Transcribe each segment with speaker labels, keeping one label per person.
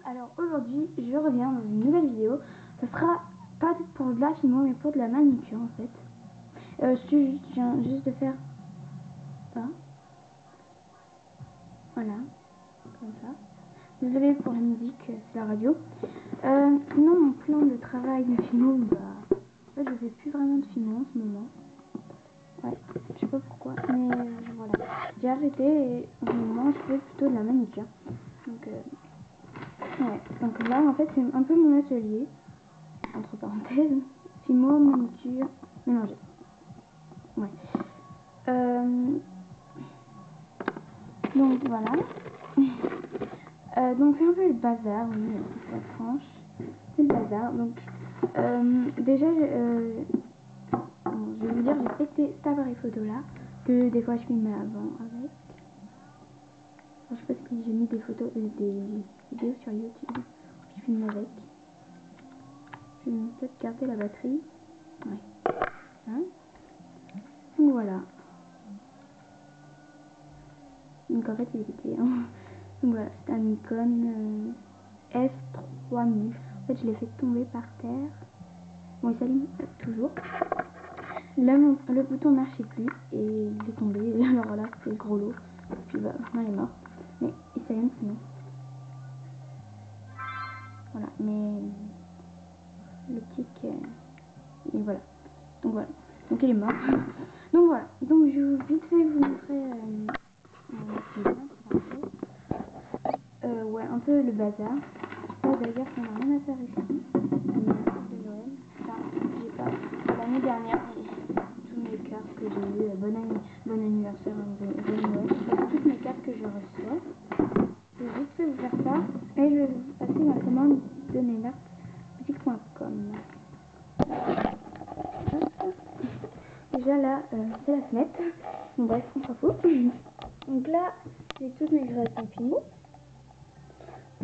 Speaker 1: Alors aujourd'hui, je reviens dans une nouvelle vidéo. Ce sera pas pour de la fimo, mais pour de la manucure en fait. Je viens juste de faire ça. Voilà, comme ça. Désolée pour la musique, c'est la radio. Sinon, mon plan de travail de fimo, en fait, je fais plus vraiment de fimo en ce moment. Ouais, je sais pas pourquoi, mais voilà. J'ai arrêté et en ce moment, je fais plutôt de la manucure. Donc là, en fait, c'est un peu mon atelier, entre parenthèses, fimo, manucure, mélangé. Ouais. Donc voilà. Donc c'est un peu le bazar, oui, c'est la tranche. C'est le bazar. Donc déjà, bon, je vais vous dire, j'ai pété cet appareil photo là, que des fois je filmais avant avec. Enfin, je sais pas si j'ai mis des photos, des vidéos sur YouTube, je filme avec. Je vais peut-être garder la batterie. Ouais. Hein, donc voilà. Donc en fait il est pété. Hein. Donc voilà, c'est un Nikon S3000. En fait je l'ai fait tomber par terre. Bon il s'allume toujours. Là le bouton marchait plus et il est tombé. Et alors là c'est le gros lot. Et puis bah maintenant il est mort. Mais il s'allume sinon. Voilà, mais l'optique et voilà. Donc voilà. Donc il est mort. Donc voilà. Donc je vais vite fait vous montrer ouais, un peu le bazar. Ça d'ailleurs ça n'a rien à faire ici. C'est une carte de Noël. Enfin, j'ai pas. L'année dernière, toutes mes cartes que j'ai eues, bon anniversaire, bon Noël, toutes mes cartes que je reçois. Je vais juste vous faire ça et je vais vous passer la commande de nelartboutique.com. Déjà là, c'est la fenêtre. Bon, bref, on s'en fout. Donc là, j'ai toutes mes créations finies.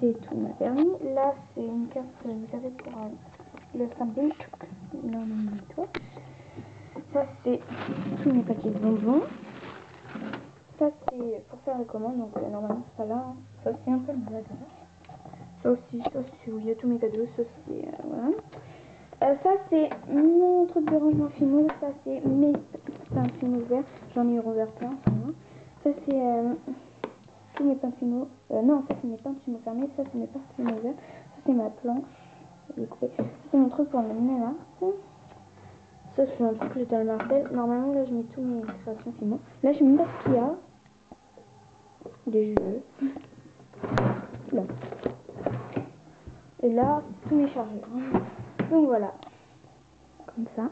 Speaker 1: C'est tout m'a permis. Là, c'est une carte, vous savez, pour le stamping. Là, on a mis toi. Ça, c'est tous mes paquets de bonbons. Ça, c'est pour faire les commandes. Donc, normalement, ça là. Ça, c'est un peu le bazar. Ça aussi, c'est où il y a tous mes cadeaux. Ça, c'est. Voilà. Ça, c'est mon truc de rangement fimo. Ça, c'est mes pains fimo verts. J'en ai ouvert plein en ce moment. Ça, c'est. Tous mes pinces fimo, non, ça c'est mes pinces fimo fermées, ça c'est mes pinces fimo ouvertes, ça c'est ma planche, ça c'est mon truc pour m'amener là, ça c'est un truc que j'étais à la Marcel. Normalement là je mets tous mes créations fimo, là je mets une Basquiat, des jeux, là, et là tous mes chargeurs, donc voilà, comme ça,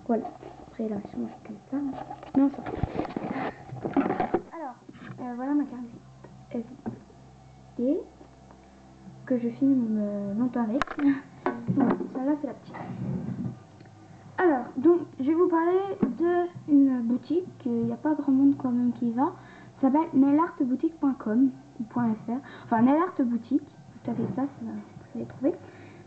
Speaker 1: voilà, après là je mange comme ça, non ça. Alors, voilà ma carte SD que je filme longtemps avec. Voilà, celle-là c'est la petite. Alors, donc je vais vous parler d'une boutique, il n'y a pas grand monde quand même qui y va. Ça s'appelle nailartboutique.com ou .fr, enfin nailartboutique, vous tapez ça, vous allez trouver.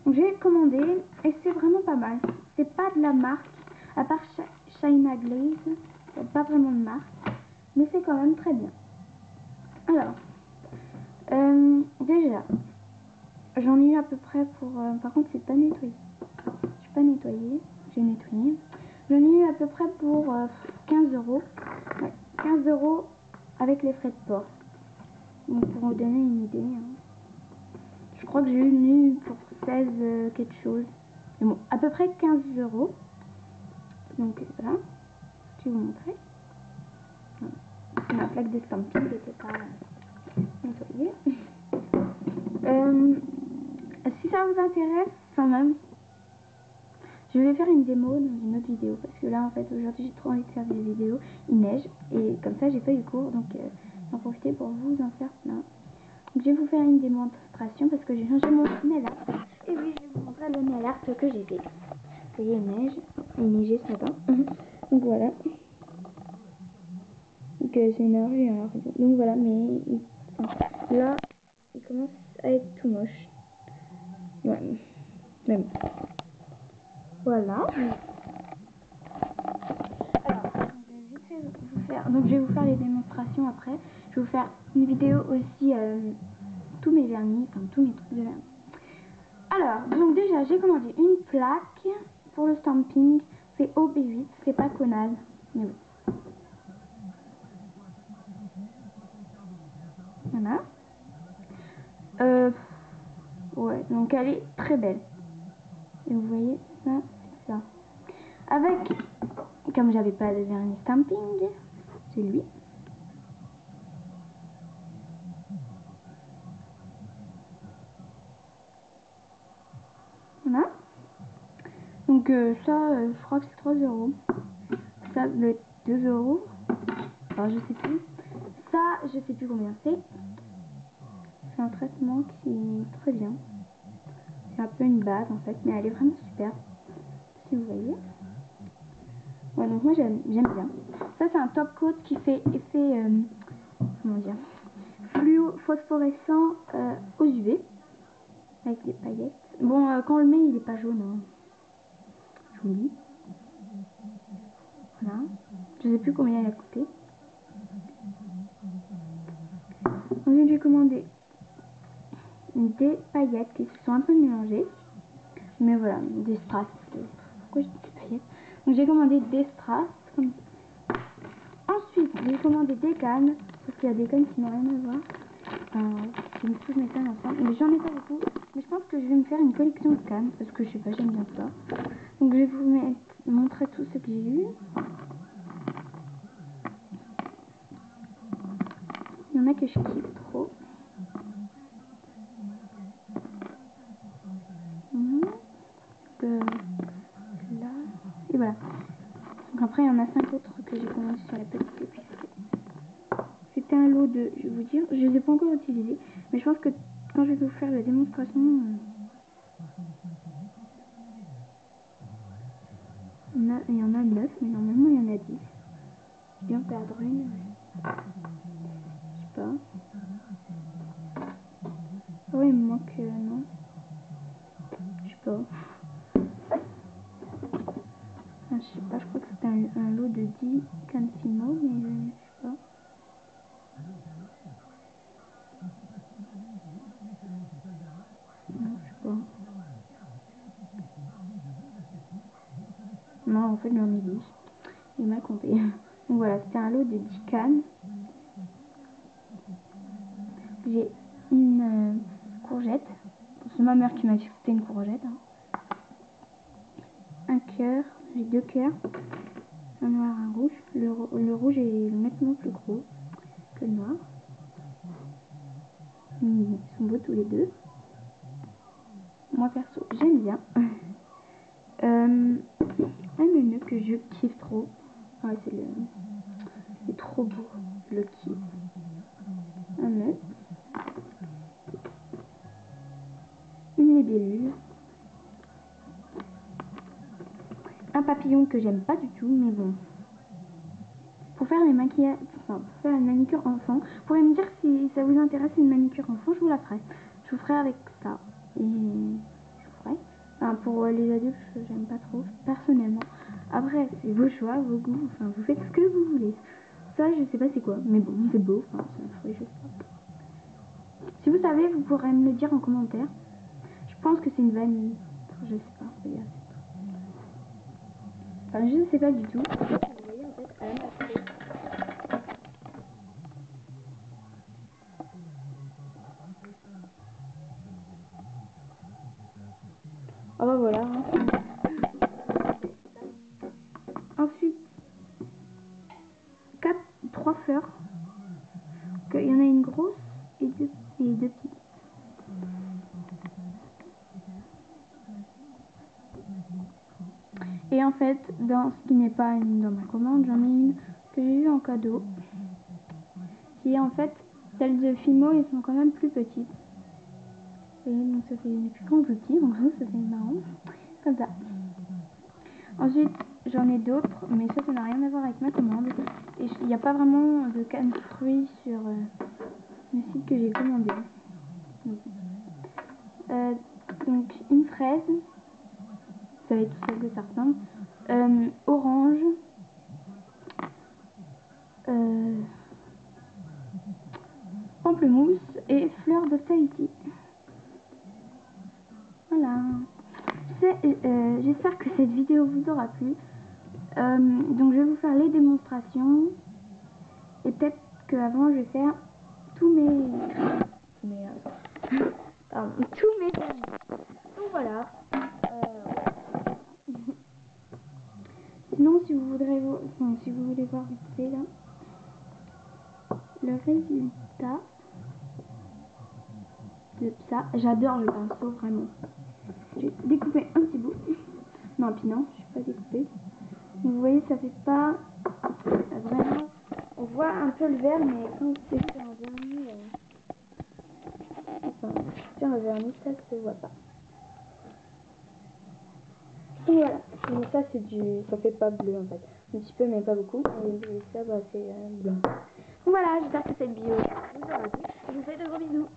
Speaker 1: Donc j'ai commandé et c'est vraiment pas mal. C'est pas de la marque, à part China Glaze, pas vraiment de marque, mais c'est quand même très bien. Alors, déjà, j'en ai eu à peu près pour... par contre, c'est pas nettoyé. Je suis pas nettoyé, j'ai nettoyé. J'en ai eu à peu près pour 15 euros. Ouais, 15 euros avec les frais de port. Donc, pour vous donner une idée, hein. Je crois que j'ai eu pour 16 quelque chose. Mais bon, à peu près 15 euros. Donc voilà, je vais vous montrer. Ma plaque de stamping n'était pas nettoyée. Si ça vous intéresse, enfin même, je vais faire une démo dans une autre vidéo parce que là en fait aujourd'hui j'ai trop envie de faire des vidéos, il neige et comme ça j'ai pas eu cours donc j'en profiter pour vous en faire plein. Donc je vais vous faire une démonstration parce que j'ai changé mon nail art et oui je vais vous montrer le nail art que j'ai fait. Vous voyez il neigeait ce matin. Donc voilà. Donc c'est énervé alors. Donc voilà mais là il commence à être tout moche. Ouais. Même. Voilà. Donc je vais vous faire les démonstrations après. Je vais vous faire une vidéo aussi tous mes vernis, enfin tous mes trucs de vernis. Alors, donc déjà, j'ai commandé une plaque pour le stamping. C'est OB8, c'est pas Conan, mais oui. Voilà. Ouais, donc elle est très belle. Et vous voyez, ça, c'est ça. Avec, comme j'avais pas de vernis stamping, c'est lui. Voilà. Donc ça, je crois que c'est 3 €. Ça doit être 2 €. Enfin, je sais plus. Ça, je sais plus combien c'est. C'est un traitement qui est très bien. C'est un peu une base en fait, mais elle est vraiment super. Si vous voyez. Ouais, donc moi j'aime bien. Ça, c'est un top coat qui fait effet, comment dire, fluo phosphorescent aux UV. Avec des paillettes. Bon, quand on le met, il est pas jaune. Hein. Je vous le dis. Voilà. Je sais plus combien il a coûté. Ensuite, j'ai commandé des paillettes qui se sont un peu mélangées. Mais voilà, des strass. Pourquoi je dis des paillettes? Donc j'ai commandé des strass. Comme... Ensuite, j'ai commandé des cannes. Parce qu'il y a des cannes qui n'ont rien à voir. Je mets toutes mes cannes ensemble. Mais j'en ai pas beaucoup. Mais je pense que je vais me faire une collection de cannes. Parce que je sais pas, j'aime bien ça. Donc je vais vous montrer tout ce que j'ai eu. Il y en a que je kiffe trop. Là. Et voilà. Donc après, il y en a 5 autres que j'ai commandé sur la petite épicerie. C'était un lot de, je vais vous dire, je les ai pas encore utilisés. Mais je pense que quand je vais vous faire la démonstration, il y en a 9, mais normalement il y en a 10. Je viens de perdre une. Je sais pas. Oh, il me manque, non. Je sais pas. Enfin, je sais pas, je crois que c'était un lot de 10 cannes Fimo, mais je sais pas. Non, je sais pas. Non, en fait, j'en ai 10. Il m'a compté. Donc voilà, c'était un lot de 10 cannes. J'ai une courgette. C'est ma mère qui m'a dit que c'était une courgette. Hein. Un cœur. J'ai 2 cœurs. Un noir, un rouge. Le rouge est nettement plus gros que le noir. Ils sont beaux tous les deux. Moi perso, j'aime bien. Un nœud que je kiffe trop. Ouais, c'est trop beau. Je le kiffe. Un nœud. Une libellule. Un papillon que j'aime pas du tout, mais bon. Pour faire les maquillages, enfin, pour faire une manicure enfant, vous pourrez me dire si ça vous intéresse une manicure enfant, je vous la ferai. Je vous ferai avec ça. Et je vous ferai. Enfin, pour les adultes, j'aime pas trop, personnellement. Après, c'est vos choix, vos goûts, enfin, vous faites ce que vous voulez. Ça, je sais pas c'est quoi, mais bon, c'est beau, enfin, ça me ferait juste pas. Si vous savez, vous pourrez me le dire en commentaire. Je pense que c'est une vanille. Je sais pas, regarde. Enfin, je sais pas du tout. Vous voyez, en fait, elle m'a fait. Ah bah voilà. Hein. Ensuite, 3 fleurs. Il y en a une grosse et deux petites. Et en fait, dans ce qui n'est pas dans ma commande, j'en ai une que j'ai eue en cadeau. Qui est en fait, celles de Fimo, elles sont quand même plus petites. Et donc ça fait des plus grands petits, donc ça c'est marrant. Comme ça. Ensuite, j'en ai d'autres, mais ça n'a rien à voir avec ma commande. Et il n'y a pas vraiment de canne fruits sur le site que j'ai commandé. Donc une fraise, ça va être tout ça que ça ressemble. Orange, pamplemousse et fleur de Tahiti. Voilà. J'espère que cette vidéo vous aura plu. Donc je vais vous faire les démonstrations. Et peut-être qu'avant je vais faire tous mes vernis. Donc voilà. Sinon si vous voulez voir vite fait là le résultat de ça, j'adore le pinceau vraiment. J'ai découpé un petit bout. Non, puis non, je suis pas découpée. Donc, vous voyez, ça fait pas vraiment. On voit un peu le vert, mais quand c'est sur un vernis, sur un vernis, ça se voit pas. Donc voilà. Donc ça c'est ça fait pas bleu en fait. Un petit peu, mais pas beaucoup. Et ça, bah, c'est blanc. Donc voilà, j'espère que cette vidéo vous aura plu. Je vous fais de gros bisous.